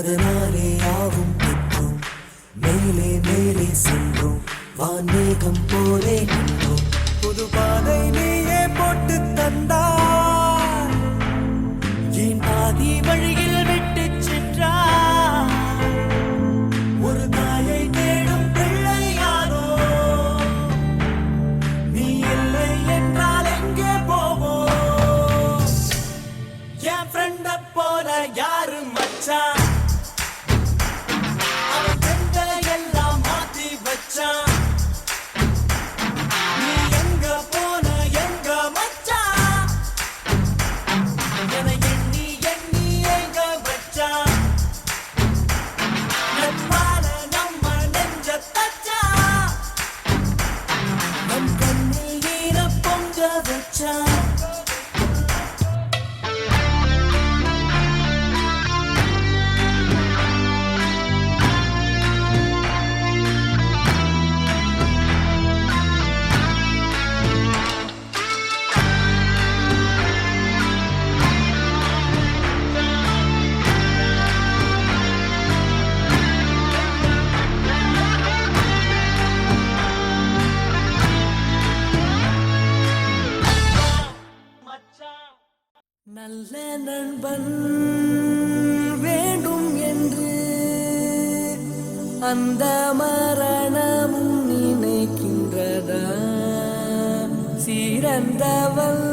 அதனாலே யாவும் பெற்றோம், மேலே மேலே சென்றோம், வான்மேகம் போலே நின்றோம். புது பாதை நீயே போட்டு தந்தாய், என் பாதி வழியில் விட்டு சென்றாய். ஒரு தாயை தேடும் பிள்ளையாரோ நீ இல்லை என்றால் எங்கே போவோம்? என் ஃப்ரெண்ட போல யாரு மச்சான், அவன் ஃப்ரெண்ட எல்லாம் மாத்தி வச்சான். நீ எங்க போன எங்க மச்சான், என எண்ணி எண்ணி எங்க வச்சான். நட்பால நம்ம நெஞ்ச தச்சான், நம் கண்ணில் நீர பொங்க வச்சான். நல்ல நண்பன் வேண்டும் என்று அந்த மரணமும் நினைக்கின்றதா? சிறந்தவள்